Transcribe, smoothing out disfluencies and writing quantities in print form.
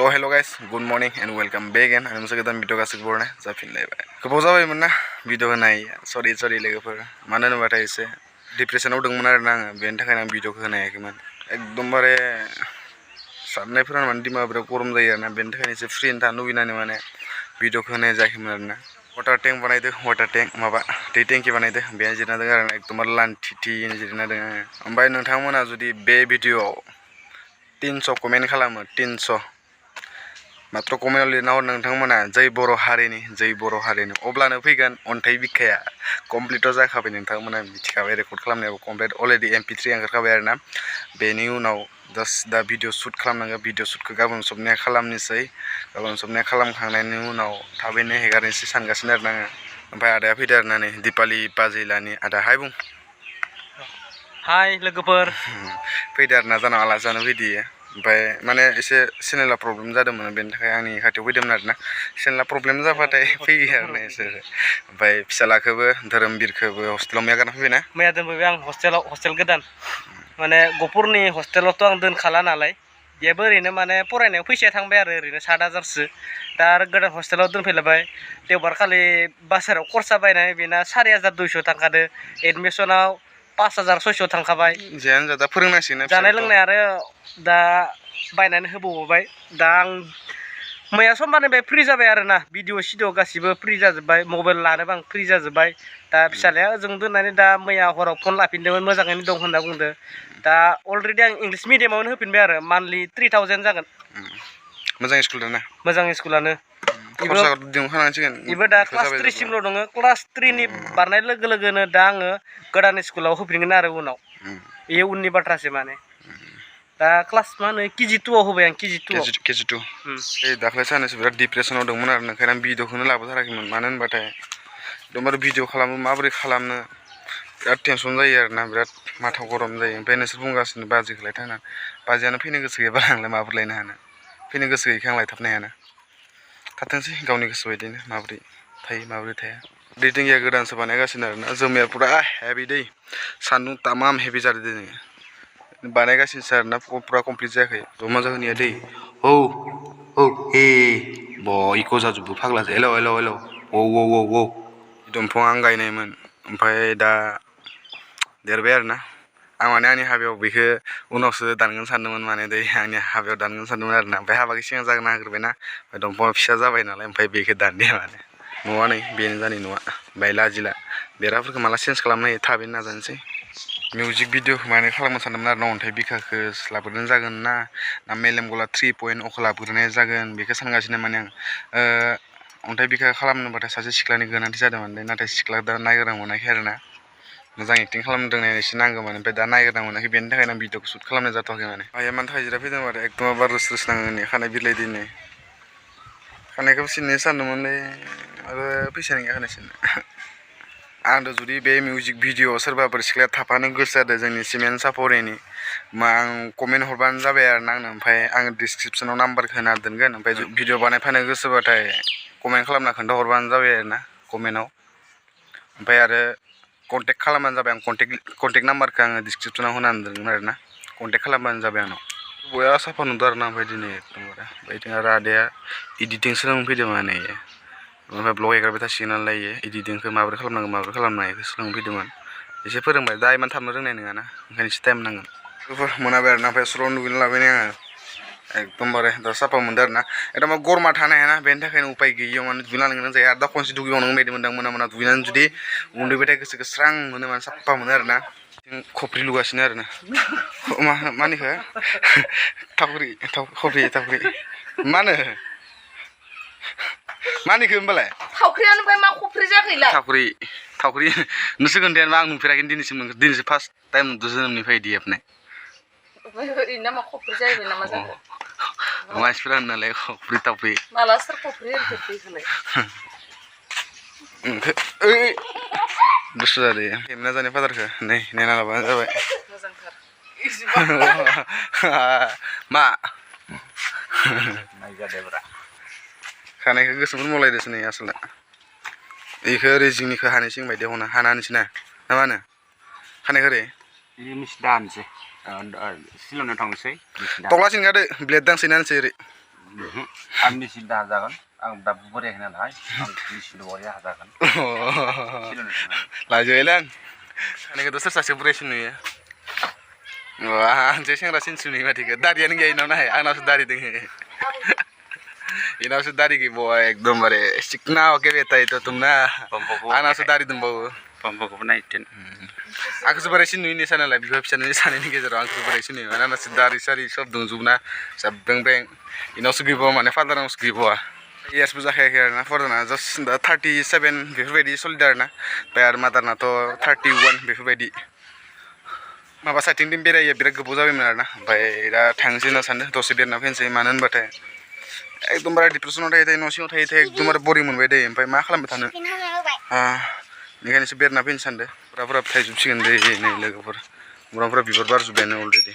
तो hello guys good morning and welcome back again आं मोनसे गोदान भिडिअ गासिबो बरनाय जाफिनलायबाय गोबाव जाबायमोन ना भिडिअ होनाय सरि लोगोफोर मानो होनोबाथाय एसे डिप्रेसनाव दंमोन आरोना आङो बेनि थाखायनो आं भिडिअखौ होनो हायाखैमोन एकदमबारे साननायफोरा माने दिमागा बिराद गरम जायो आरोना बेनि थाखायनो एसे फ्रि थानो लुबैनानै माने भिडिअखौ होनाय जायाखैमोन आरोना वाटार टेंक बानायदो वाटार टेंक माबा दै टेंकि बानायदो बेहाय जिरायना दङ आरोना एकदमबारे लान्थिथिनो जिरायना दङ आङो ओमफ्राय नोंथांमोना जुदि बे भिडिअआव 300 कमेन्ट खालामो 300 मात्र कमेन्टआव लिरना हर नोंथांमोना जै बर' हारिनि अब्लानो फैगोन अन्थाइ बिखाया कमप्लिटआव जाखाबाय नोंथांमोना मिथिखाबाय रेकर्ड खालामनायाव कमप्लिट अलरेडि MP3 ओंखारखाबाय आरोना बेनि उनाव जास्ट दा भिडिअ शुट खालामनांगौ भिडिअ शुटखौ गाबोन सबनिया खालामनोसै गाबोन सबनिया खालामखांनायनि उनाव थाबैनो हेगारनोसै सानगासिनो आरोना आङो ओमफ्राय आदाया फैदो आरोना नै दिपाली बाजैलानि आदा हाय बुं हाय लोगोफोर फैदो आरोना जाना आलासि जानो फैदो ओमफ्राय माने एसे चेनेला प्रब्लेम जादोंमोन बेनि थाखाय आंनि खाथियाव फैदोंमोन आरोना चेनेला प्रब्लेम जाबाथाय फैयो आरोना इसोर ओमफ्राय फिसालाखौबो धोरोमबिरखौबो हस्टेलाव मैया गारना फैबायना मैया दोनफैबाय आं हस्टेल गोदान माने गफुरनि हस्टेलावथ' आं दोनखाला नालाय बेबो ओरैनो माने फरायनायाव फैसाया थांबाय आरो ओरैनो 7,000सो दा आरो गोदान हस्टेलाव दोनफैलायबाय देवबार खालि बाजाराव खरसा बायनानै बेना 4,200 थांखादो एडमिसनाव 5,600 थांखाबाय जियानो जा दा फोरोंनांसिगोन जानाय लोंनाय आरो दा बायनानै होबावबाय दा आं मैया समबारनिफ्राय फ्रि जाबाय आरोना भिडिअ सिडिअ गासिबो फ्रि जाजोब्बाय मबाइल लानोबो आं फ्रि जाजोब्बाय दा फिसालाया ओजों दोननानै दा मैया हराव फन लाफिनदोंमोन मोजाङैनो दं होनना बुंदों दा अलरेडि आं इंलिश मिडियामावनो होफिनबाय आरो मान्थलि 3,000 जागोन मोजां स्कुल दाना मोजां स्कुलानो इबो दा क्लास 3 सिमल' दङ क्लास 3 नि बारनाय लोगो लोगोनो दा आङो गोदान स्कुलाव होफिनगोन आरो उनाव बेयो उननि बाथ्रासो माने दा क्लास मा होनो KG 2 आव होबाय आं KG 2 दाख्लै सानैसो बिराद डिप्रेसनाव दंमोन आरो ओंखायनो आं भिडिअखौनो लाबोथाराखैमोन मानो होनबाथाय एकदमबारे भिडिअ खालामो माबोरै खालामनो बिराद टेनसन जायो आरोना बिराद माथा गरम जायो ओमफ्राय नोंसोर बुंगासिनो बाजैखौलाय थांना बाजैयानो फैनो गोसो गैयाबा आंलाय माबोरै लायनो हानो फैनो गोसो गैयैखौ आं लायथाबनो हायाना थाथोंसै गावनि गोसो बायदिनो माबोरै थायो माबोरै थाया दै टेंकिया गोदानसो बानायगासिनो आरोना जोमैया पुरा हेभि दै सान्दुं तामाम हेभि जादों दिनै बानायगासिनोसो आरोना पुरा कमप्लिट जायाखै जमा जाहोनिया दै औ हे ब इक' जाजोबो फाग्लासो हेलौ औ दंफां आं गायनायमोन ओमफ्राय दा देरबाय आरोना आं माने आंनि हाबायाव बेखौ उनावसो दानगोन सानदोंमोन माने दै आंनि हाबायाव दानगोन सानदोंमोन आरोना ओमफ्राय हाबाखौ सिगां जागोन नागिरबायना ओमफ्राय दंफाङा फिसा जाबाय नालाय ओमफ्राय बेखौ दानदिया माने न'आ नै बेनो जानाय न'आ ओमफ्राय लाजिला बेराफोरखौ माला चेन्ज खालामनो हायो थाबैनो नाजानोसै मिउजिक भिडिअखौ माने खालामनो सानदोंमोन आरो ना अन्थाइ बिखाखौ लाबोग्रोनाय जागोन ना मेलेम गला 3.0 लाबोग्रोनाय जागोन बेखौ सानगासिनो माने आं अन्थाइ बिखा खालामनोबाथाय सासे सिख्लानि गोनांथि जादोंमोन नाथाय सिख्ला दा नायग्रा मोनाखै आरोना मोजां एक्टिं खालामनो रोंनाय एसे नांगौमोन ओमफ्राय दा नायग्रा मोनाखै बेनि थाखायनो आं भिडिअखौ शुट खालामनाय जाथ'वाखै माने आइया मानो थाखाय जिराय फैदों आरो एकदम बार रोस नाङो खानाय बिलाइ दिनै खानायखौबो सिननो सानदोंमोनलै आरो फैसानि गैया खानाय सिननो आंथ' जुदि बे मिउजिक भिडिअआव सोरबाफोर सिख्लाया थाफानो गोसो जादों जोंनि सिमेन्ट सापरिनि आं कमेन्ट हरबानो जाबाय आरो ना आंनो ओमफ्राय आं डिसक्रिपसनाव नाम्बारखौ होना दोनगोन ओमफ्राय भिडिअ बानायफानो गोसोबाथाय कमेन्ट खालामना खोन्थाहरबानो जाबाय आरो ना कमेन्टआव ओमफ्राय आरो कन्टेक्ट खालामबानो जाबाय आं कन्टेक्ट नाम्बारखौ आङो डिसक्रिपसनाव होना दोनगोन आरो ना कन्टेक्ट खालामबानो जाबाय आंनाव बया साफा नुदों आरो ना ओमफ्राय दिनै एकदमबारे ओमफ्राय आरो आदाया इडिटिं सोलोंफैदों माने ओमफ्राय ब्लग एगारबाय थासिगोन नालाय इडिटिंखौ माबोरै खालामनांगौ बेखौ सोलोंफैदोंमोन एसे फोरोंबाय दा इमान थाबनो रोंनाय नङाना ओंखायनो एसे टाइम नांगोन मोनाबाय आरो ना ओमफ्राय स्र' दुगैना लाबाय आङो एकदमबारे दा साफा मोनदों आरो ना एकदम गरमा थानो हायाना बेनि थाखायनो उपाय गैयियाव माने दुगैना लांनो जायो आरो दा खनसे दुगैबावनांगौ बायदि मोनदां मोना दुगैनानै जुदि उन्दुबाथाय गोसोखौ स्रां मोनो माने साफा मोनो आरो ना खफ्रि लुगासिनो आरो ना मानिखौ खफ्रि मानो मानिखौ होनबालाय थावख्रियानो मा खफ्रि जाखैलाय थावख्रि नोंसोर खोन्थायानोबा आं नुफेराखै दिनैसो फार्स्ट टाइम नुदों जोनोमनिफ्राय इदि हेबनाय ओरैनो मा खफ्रि जाहैबाय नामा जाखो मानसिफोरा होनो नालाय खफ्रि थावख्रि माला सोर खफ्रि होनखो ओइ बुस्थु जादों हेबना जानाय फादारखौ नै नायना लाबानो जाबाय मोजांथार मा खानायखौ गोसोफोर मलायदोसो नै आसोलना बेखौ ओरै जिंनिखौ हानैसिं बायदि हना हाना होनोसै ना मा होनो खानायखौ ओरै दानसै सिल'नो थांसै थख्ला सिंगादो ब्लेड दांसै ना होनसै ओरै आं मिसिन हाजागोन आं दा बोराय नालाय आं मिसिन बरिया हाजागोन लाजोबायलै आं सानैखौथ' सोर सासे बुरैसिन नुयो आंसो सेंग्रासिनसो नुयो माथो दारियानो गैया इनाव नाय आंनावसो दारि दोङो इनावसो दारि गैबावा एकदमबारे सिकना के बेटा इथ' तुमना आंनावसो दारि दंबावो पम्पखौबो नायथोन आंखौसो बोरायसिन नुयो निसा नालाय बिफा फिसानि सानैनि गेजेराव आंखौसो बोरायसिन नुयो माने आंनासो दारि सारि सब दंजोबोना जाब्रें ब्रें इनावसो गैबावा माने फादारनावसो गैबावा इयार्सबो जाखायाखै आरोना फरदाना जास्ट दा 37 बेफोरबायदि सोलिदों आरोना ओमफ्राय आरो मादारनाथ' 31 बेफोरबायदि माबा साइथिंजों बेरायो बिराद गोबाव जाबायमोन आरोना ओमफ्राय दा थांसै होनना सानदों दसे बेरायना फैनोसै मानो होनबाथाय एकदमबारे डिप्रेसनाव थायो थायो न' सिङाव थायो थायो एकदमबारे बरिं मोनबाय दै ओमफ्राय मा खालामबाय थानो बेनिखायनोसो बेरायना फैनो सानदों फुराफोरा थाइजोबसिगोन दै नै लोगोफोर मुराफोरा बिबार बारजोब्बायानो अलरेडि